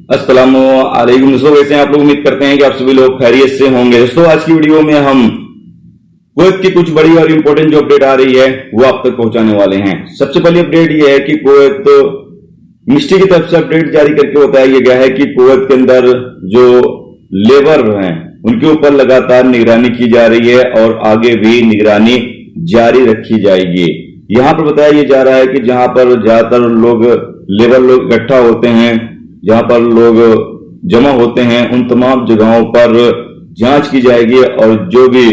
अस्सलामुअलैकुम दोस्तों, कैसे हैं आप लोग। उम्मीद करते हैं कि आप सभी लोग खैरियत से होंगे। दोस्तों आज की वीडियो में हम कुवैत की कुछ बड़ी और इंपॉर्टेंट जो अपडेट आ रही है वो आप तक पहुंचाने वाले हैं। सबसे पहली अपडेट ये है कि कुवैत मिनिस्ट्री की तरफ से अपडेट जारी करके बताया गया है कि कुवैत के अंदर जो लेबर हैं उनके ऊपर लगातार निगरानी की जा रही है और आगे भी निगरानी जारी रखी जाएगी। यहाँ पर बताया जा रहा है कि जहां पर ज्यादातर लोग लेबर लोग इकट्ठा होते हैं, जहां पर लोग जमा होते हैं, उन तमाम जगहों पर जांच की जाएगी और जो भी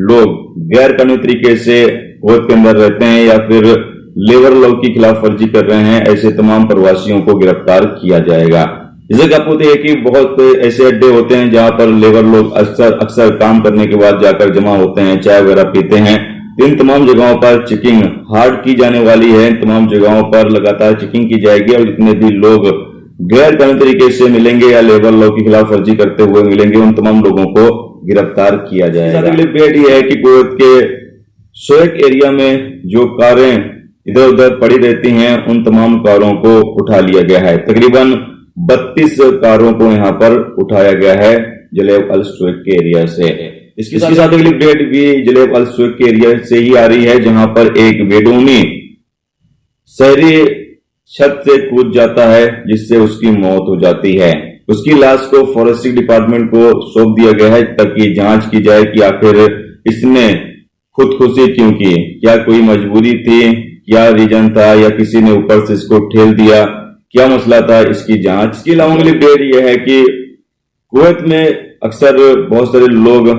लोग गैर कानूनी तरीके से कुवैत के अंदर रहते हैं या फिर लेबर लोग की खिलाफ वर्जी कर रहे हैं, ऐसे तमाम प्रवासियों को गिरफ्तार किया जाएगा। जैसे कि आपको पता है कि बहुत ऐसे अड्डे होते हैं जहां पर लेबर लोग अक्सर काम करने के बाद जाकर जमा होते हैं, चाय वगैरह पीते हैं। इन तमाम जगहों पर चेकिंग हार्ड की जाने वाली है। इन तमाम जगहों पर लगातार चेकिंग की जाएगी और जितने भी लोग गैर कानूनी तरीके से मिलेंगे या लेबर लॉ की खिलाफ वर्जी करते हुए मिलेंगे, उन तमाम लोगों को गिरफ्तार किया जाएगा। अगली अपडेट यह है कि कुवैत के सोएक एरिया में जो कारें इधर उधर पड़ी रहती हैं, उन तमाम कारों को उठा लिया गया है। तकरीबन 32 कारों को यहाँ पर उठाया गया है जलेब अल सोएक के एरिया से। इसके साथ अगली अपडेट भी जलेब अल सोएक के एरिया से ही आ रही है, जहां पर एक बेडूनी शहरी छत से कूद जाता है जिससे उसकी मौत हो जाती है। उसकी लाश को फॉरेंसिक डिपार्टमेंट को सौंप दिया गया है ताकि जांच की जाए कि आखिर इसने खुदकुशी क्यों की, क्या कोई मजबूरी थी, क्या रीजन था या किसी ने ऊपर से इसको ठेल दिया, क्या मसला था, इसकी जांच। इसके अलावा अगली अपडेट यह है कि कुवैत में अक्सर बहुत सारे लोग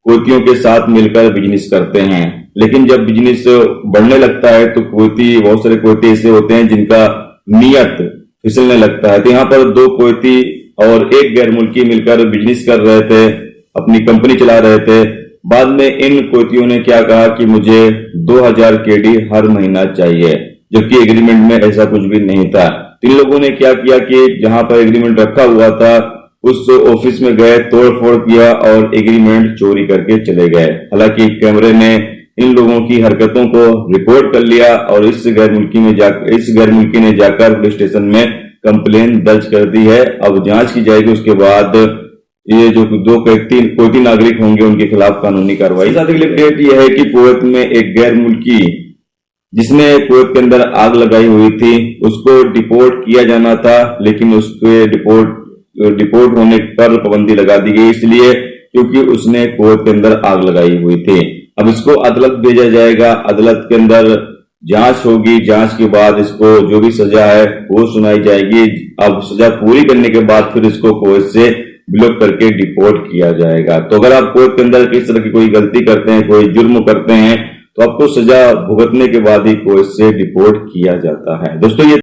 कुवैतियों के साथ मिलकर बिजनेस करते हैं, लेकिन जब बिजनेस बढ़ने लगता है तो बहुत सारे कुवैती ऐसे होते हैं जिनका नियत फिसलने लगता है। तो यहाँ पर 2 कुवैती और एक गैर मुल्की मिलकर बिजनेस कर रहे थे, अपनी कंपनी चला रहे थे। बाद में इन कुवैतियों ने क्या कहा कि मुझे 2000 केडी हर महीना चाहिए, जबकि एग्रीमेंट में ऐसा कुछ भी नहीं था। इन लोगों ने क्या किया कि जहां पर एग्रीमेंट रखा हुआ था उस ऑफिस में गए, तोड़फोड़ किया और एग्रीमेंट चोरी करके चले गए। हालांकि कैमरे ने इन लोगों की हरकतों को रिकॉर्ड कर लिया और इस गैर मुल्की ने जाकर पुलिस स्टेशन में कंप्लेन दर्ज कर दी है। अब जांच की जाएगी, उसके बाद ये जो 2 कुवैती नागरिक होंगे उनके खिलाफ कानूनी कार्रवाई। साथ ही अपडेट यह है कि कुवैत में एक गैर मुल्की जिसने कुवैत के अंदर आग लगाई हुई थी उसको डिपोर्ट किया जाना था, लेकिन उसके डिपोर्ट होने पर पाबंदी लगा दी गई, इसलिए क्योंकि उसने कुवैत के अंदर आग लगाई हुई थी। अब इसको अदालत भेजा जाएगा, अदालत के अंदर जांच होगी, जांच के बाद इसको जो भी सजा है वो सुनाई जाएगी। अब सजा पूरी करने के बाद फिर इसको कुवैत से ब्लॉक करके डिपोर्ट किया जाएगा। तो अगर आप कुवैत के अंदर किस तरह की कोई गलती करते हैं, कोई जुर्म करते हैं, तो आपको सजा भुगतने के बाद ही कुवैत से डिपोर्ट किया जाता है। दोस्तों ये